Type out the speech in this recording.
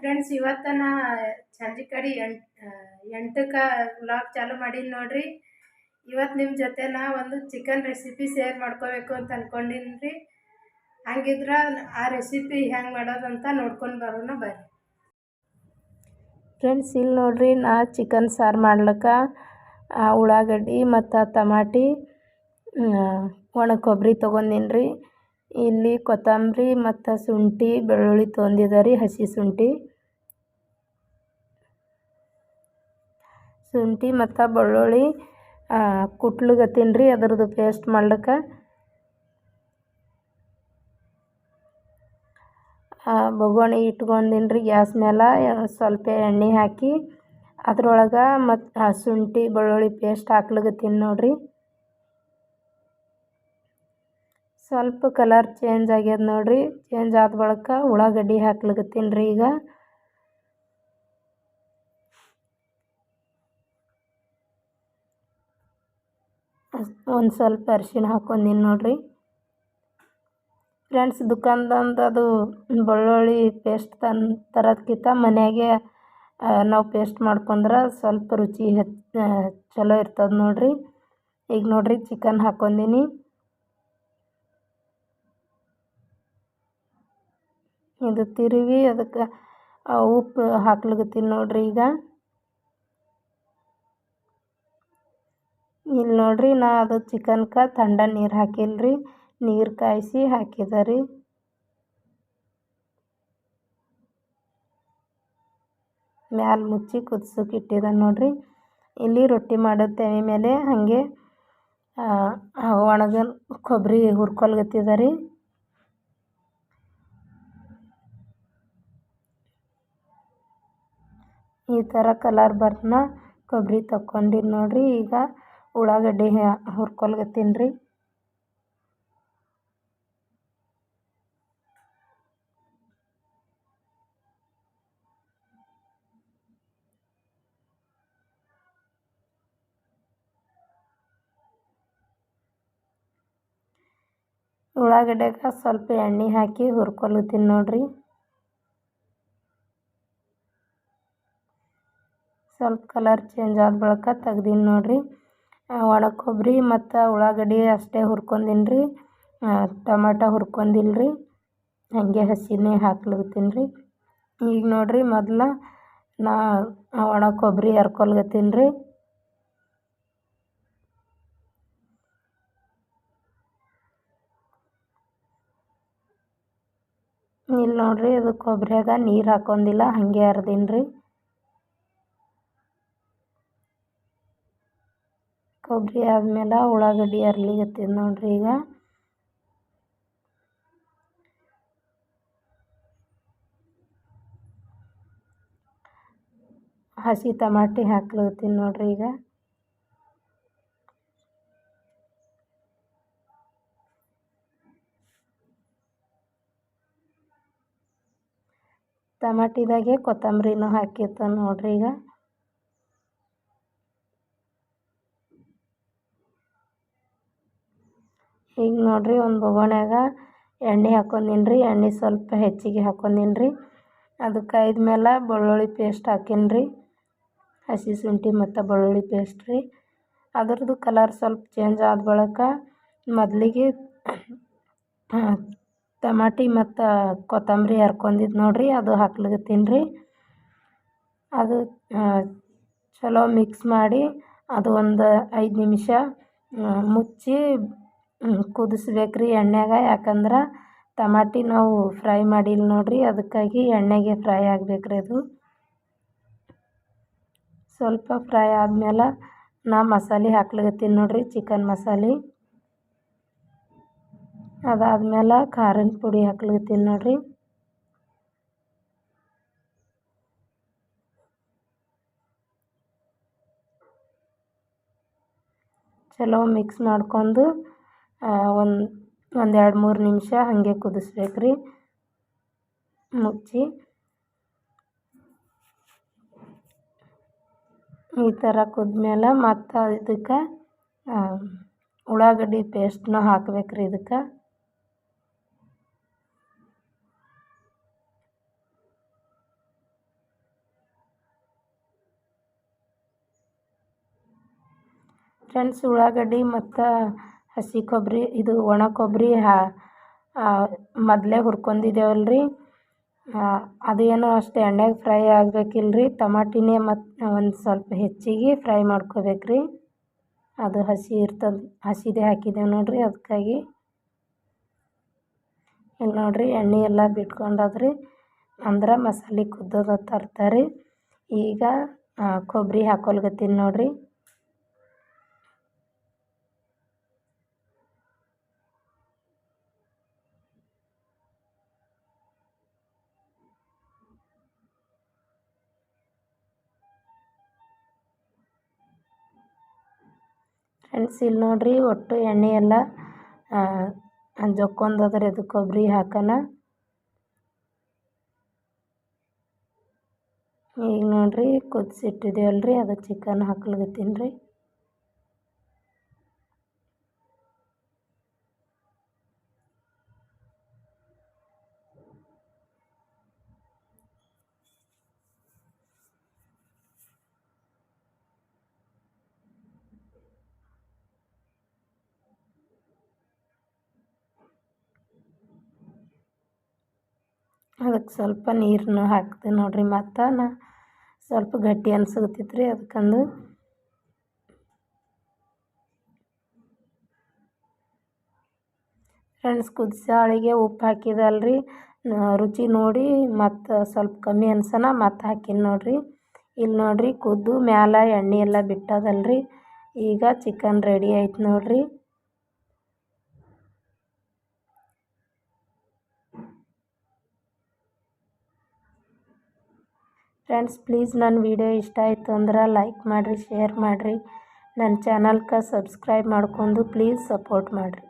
Friends, ಇವತ್ತು ನಾ ಸಂಜೆ ಕಡೆ ಎಂಟಕ್ಕೆ ವ್ಲಾಗ್ ಚಾಲು ಮಾಡೀನಿ ನೋಡ್ರಿ. ಇವತ್ತು ನಿಮ್ಮ ಜೊತೆ ನಾ ಒಂದು ಚಿಕನ್ ರೆಸಿಪಿ ಶೇರ್ ಮಾಡ್ಕೋಬೇಕು ಅಂತ ಅನ್ಕೊಂಡಿನಿ ರೀ. ಹಂಗಿದ್ರೆ ಆ ರೆಸಿಪಿ ಹೆಂಗೆ ಮಾಡೋದಂತ ನೋಡ್ಕೊಂಡು ಬರೋಣ ಬರ್ರಿ. ಫ್ರೆಂಡ್ಸ್, ಇಲ್ಲಿ ನೋಡ್ರಿ, ನಾ ಚಿಕನ್ ಸಾರು ಮಾಡ್ಲಿಕ್ಕೆ ಉಳ್ಳಾಗಡ್ಡಿ ಮತ್ತು ಟಮಾಟಿ, ಒಣ ಕೊಬ್ಬರಿ ತೊಗೊಂಡಿನಿ ರೀ. ಇಲ್ಲಿ ಕೊತ್ತಂಬರಿ ಮತ್ತು ಶುಂಠಿ ಬೆಳ್ಳುಳ್ಳಿ ತೊಗೊಂಡಿದ್ದೆ ರೀ. ಹಸಿ ಶುಂಠಿ ಮತ್ತು ಬೆಳ್ಳುಳ್ಳಿ ಕುಟ್ಲಿಗತ್ತೀನಿ ರೀ. ಅದರದ್ದು ಪೇಸ್ಟ್ ಮಾಡ್ಲಿಕ್ಕೆ ಬೊಗೋಣಿ ಇಟ್ಕೊಂಡಿನಿ ರೀ. ಗ್ಯಾಸ್ ಮೇಲೆ ಸ್ವಲ್ಪ ಎಣ್ಣೆ ಹಾಕಿ ಅದ್ರೊಳಗೆ ಮತ್ತು ಶುಂಠಿ ಬೆಳ್ಳುಳ್ಳಿ ಪೇಸ್ಟ್ ಹಾಕ್ಲಿಗತ್ತೀನಿ ನೋಡ್ರಿ. ಸ್ವಲ್ಪ ಕಲರ್ ಚೇಂಜ್ ಆಗ್ಯದ ನೋಡ್ರಿ. ಚೇಂಜ್ ಆದ ಬಳಿಕ ಉಳ್ಳಾಗಡ್ಡಿ ಹಾಕ್ಲಿಗತ್ತೀನಿ ರೀ. ಈಗ ಒಂದು ಸ್ವಲ್ಪ ಅರಿಶಿಣ ಹಾಕ್ಕೊಂಡಿನಿ ನೋಡ್ರಿ. ಫ್ರೆಂಡ್ಸ್, ದುಕಾನ್ದಂದು ಅದು ಬೆಳ್ಳುಳ್ಳಿ ಪೇಸ್ಟ್ ತರೋದ್ಕಿಂತ ಮನೆಯಾಗೆ ನಾವು ಪೇಸ್ಟ್ ಮಾಡ್ಕೊಂಡ್ರೆ ಸ್ವಲ್ಪ ರುಚಿ ಚಲೋ ಇರ್ತದೆ ನೋಡ್ರಿ. ಈಗ ನೋಡ್ರಿ, ಚಿಕನ್ ಹಾಕ್ಕೊಂಡಿನಿ. ಇದು ತಿರುವಿ ಅದಕ್ಕೆ ಉಪ್ಪು ಹಾಕ್ಲಿಗತ್ತೀನಿ ನೋಡ್ರಿ. ಈಗ ಇಲ್ಲಿ ನೋಡ್ರಿ, ನಾ ಅದು ಚಿಕನ್ಗೆ ಥಂಡ ನೀರು ಹಾಕಿಲ್ರಿ. ನೀರು ಕಾಯಿಸಿ ಹಾಕಿದೆ ರೀ. ಮ್ಯಾಲೆ ಮುಚ್ಚಿ ಕುದಿಸೋಕೆ ಇಟ್ಟಿದೆ ನೋಡ್ರಿ. ಇಲ್ಲಿ ರೊಟ್ಟಿ ಮಾಡೋ ತವೆ ಮೇಲೆ ಹಾಗೆ ಒಣಗ ಕೊಬ್ಬರಿ ಹುರ್ಕೊಲ್ಗತ್ತಿದೆ ರೀ. ಈ ಥರ ಕಲರ್ ಬರ್ನ ಕೊಬ್ಬರಿ ತಕ್ಕೊಂಡಿನಿ ನೋಡ್ರಿ. ಈಗ ಉಳ್ಳಾಗಡ್ಡಿ ಹುರ್ಕೊಲ್ಗತ್ತೀನಿ ರೀ. ಉಳ್ಳಾಗಡ್ಡೆಗೆ ಸ್ವಲ್ಪ ಎಣ್ಣೆ ಹಾಕಿ ಹುರ್ಕೊಲ್ಗತ್ತೀನಿ ನೋಡ್ರಿ. ಸ್ವಲ್ಪ ಕಲರ್ ಚೇಂಜ್ ಆದ ಬಳಿಕ ತೆಗ್ದೀನಿ ನೋಡ್ರಿ. ಒಣ ಕೊಬ್ಬರಿ ಮತ್ತು ಉಳ್ಳಾಗಡ್ಡಿ ಅಷ್ಟೇ ಹುರ್ಕೊಂಡಿನಿ ರೀ. ಟೊಮೆಟೊ ಹುರ್ಕೊಂಡಿಲ್ಲ ರೀ. ಹಾಗೆ ಹಸಿನೇ ಹಾಕ್ಲಿಗತ್ತೀನಿ ರೀ. ಈಗ ನೋಡ್ರಿ, ಮೊದಲು ನಾ ಒಣ ಕೊಬ್ಬರಿ ಹರ್ಕೊಲ್ಗತ್ತೀನಿ ರೀ. ಇಲ್ಲಿ ನೋಡ್ರಿ, ಅದು ಕೊಬ್ಬರಿಯಾಗ ನೀರು ಹಾಕೊಂಡಿಲ್ಲ, ಹಾಗೆ ಹರಿದೀನಿ ರೀ. ಕೊಬ್ಬರಿ ಆದಮೇಲೆ ಉಳ್ಳಾಗಡ್ಡಿ ಹರ್ಲಿಗತ್ತೀನಿ ನೋಡ್ರಿ. ಈಗ ಹಸಿ ಟಮಾಟಿ ಹಾಕ್ಲಿಗತ್ತೀನಿ ನೋಡ್ರಿ. ಟಮಾಟಿದಾಗೆ ಕೊತ್ತಂಬರಿನೂ ಹಾಕಿರ್ತಾನೆ ನೋಡ್ರಿ. ಈಗ ನೋಡ್ರಿ, ಒಂದು ಬೊಗೋಣ್ಯಾಗ ಎಣ್ಣೆ ಹಾಕ್ಕೊಂಡಿನಿ ರೀ. ಎಣ್ಣೆ ಸ್ವಲ್ಪ ಹೆಚ್ಚಿಗೆ ಹಾಕ್ಕೊಂಡಿನಿ ರೀ. ಅದು ಕಾಯ್ದ ಮೇಲೆ ಬೆಳ್ಳುಳ್ಳಿ ಪೇಸ್ಟ್ ಹಾಕೀನಿ ರೀ. ಹಸಿ ಶುಂಠಿ ಮತ್ತು ಬೆಳ್ಳುಳ್ಳಿ ಪೇಸ್ಟ್ ರೀ. ಅದರದ್ದು ಕಲರ್ ಸ್ವಲ್ಪ ಚೇಂಜ್ ಆದ ಬಳಿಕ ಮೊದಲಿಗೆ ಟಮಾಟಿ ಮತ್ತು ಕೊತ್ತಂಬರಿ ಹರ್ಕೊಂಡಿದ್ದು ನೋಡ್ರಿ, ಅದು ಹಾಕ್ಲಿಗತ್ತೀನಿ ರೀ. ಅದು ಚಲೋ ಮಿಕ್ಸ್ ಮಾಡಿ ಅದು ಒಂದು 5 ನಿಮಿಷ ಮುಚ್ಚಿ ಕುದಿಸ್ಬೇಕು ರೀ ಎಣ್ಣೆಗ. ಯಾಕಂದ್ರೆ ಟಮಾಟಿ ನಾವು ಫ್ರೈ ಮಾಡಿಲ್ಲ ನೋಡ್ರಿ, ಅದಕ್ಕಾಗಿ ಎಣ್ಣೆಗೆ ಫ್ರೈ ಆಗ್ಬೇಕು ರೀ. ಅದು ಸ್ವಲ್ಪ ಫ್ರೈ ಆದಮೇಲೆ ನಾ ಮಸಾಲೆ ಹಾಕ್ಲಿಗತ್ತೀನಿ ನೋಡ್ರಿ, ಚಿಕನ್ ಮಸಾಲೆ. ಅದಾದ್ಮೇಲೆ ಖಾರದ ಪುಡಿ ಹಾಕ್ಲಿಗತ್ತೀನಿ ನೋಡ್ರಿ. ಚಲೋ ಮಿಕ್ಸ್ ಮಾಡ್ಕೊಂಡು ಒಂದು 2-3 ನಿಮಿಷ ಹಾಗೆ ಕುದಿಸ್ಬೇಕು ರೀ ಮುಚ್ಚಿ. ಈ ಥರ ಕುದ್ಮೇಲೆ ಮತ್ತು ಇದಕ್ಕೆ ಉಳ್ಳಾಗಡ್ಡಿ ಪೇಸ್ಟ್ನ ಹಾಕ್ಬೇಕು ರೀ. ಇದಕ್ಕೆ ಫ್ರೆಂಡ್ಸ್, ಉಳ್ಳಾಗಡ್ಡಿ ಮತ್ತು ಹಸಿ ಕೊಬ್ಬರಿ, ಇದು ಒಣ ಕೊಬ್ಬರಿ ಮೊದಲೇ ಹುರ್ಕೊಂಡಿದ್ದೇವಲ್ರಿ, ಅದೇನೋ ಅಷ್ಟು ಎಣ್ಣೆಗೆ ಫ್ರೈ ಆಗಬೇಕಿಲ್ರಿ. ಟಮಾಟಿನೇ ಮತ್ತು ಒಂದು ಸ್ವಲ್ಪ ಹೆಚ್ಚಿಗೆ ಫ್ರೈ ಮಾಡ್ಕೋಬೇಕ್ರಿ. ಅದು ಹಸಿ ಇರ್ತದೆ, ಹಸಿದೇ ಹಾಕಿದ್ದೇವೆ ನೋಡಿರಿ, ಅದಕ್ಕಾಗಿ. ಇಲ್ಲಿ ನೋಡಿರಿ, ಎಣ್ಣೆ ಎಲ್ಲ ಬಿಟ್ಕೊಂಡದ್ರಿ, ಅಂದ್ರೆ ಮಸಾಲೆ ಕುದ್ದದ ತರ್ತಾರೆ. ಈಗ ಕೊಬ್ಬರಿ ಹಾಕೊಲ್ಗತ್ತೀನಿ ನೋಡಿರಿ. ಫ್ರೆಂಡ್ಸ್, ಇಲ್ಲಿ ನೋಡಿರಿ, ಒಟ್ಟು ಎಣ್ಣೆ ಎಲ್ಲ ಜೊಕ್ಕೊಂದದ್ರಿ. ಅದು ಕೊಬ್ಬರಿ ಹಾಕೋಣ. ಈಗ ನೋಡಿರಿ, ಕುದಿಸಿಟ್ಟಿದ್ದೇವಲ್ರಿ, ಅದು ಚಿಕನ್ ಹಾಕ್ಲಿಕತ್ತೀನಿ ರೀ. ಅದಕ್ಕೆ ಸ್ವಲ್ಪ ನೀರನ್ನು ಹಾಕ್ದೆ ನೋಡಿರಿ. ಮತ್ತು ಸ್ವಲ್ಪ ಗಟ್ಟಿ ಅನ್ಸಕತ್ತಿತ್ತು ರೀ, ಅದಕ್ಕಂದು ಫ್ರೆಂಡ್ಸ್, ಕುದಿಸಾಳಿಗೆ ಉಪ್ಪು ಹಾಕಿದಲ್ರಿ, ರುಚಿ ನೋಡಿ ಮತ್ತು ಸ್ವಲ್ಪ ಕಮ್ಮಿ ಅನ್ಸನ ಮತ್ತು ಹಾಕಿನಿ ನೋಡಿರಿ. ಇಲ್ಲಿ ನೋಡಿರಿ, ಕುದ್ದು ಮ್ಯಾಲೆ ಎಣ್ಣೆ ಎಲ್ಲ ಬಿಟ್ಟದಲ್ರಿ. ಈಗ ಚಿಕನ್ ರೆಡಿ ಆಯ್ತು ನೋಡಿರಿ. ಫ್ರೆಂಡ್ಸ್, ಪ್ಲೀಸ್ ನನ್ನ ವಿಡಿಯೋ ಇಷ್ಟ ಆಯಿತು ಅಂದ್ರೆ ಲೈಕ್ ಮಾಡಿರಿ, ಶೇರ್ ಮಾಡಿರಿ. ನನ್ನ ಚಾನಲ್ಗೆ ಸಬ್ಸ್ಕ್ರೈಬ್ ಮಾಡ್ಕೊಂಡು ಪ್ಲೀಸ್ ಸಪೋರ್ಟ್ ಮಾಡಿರಿ.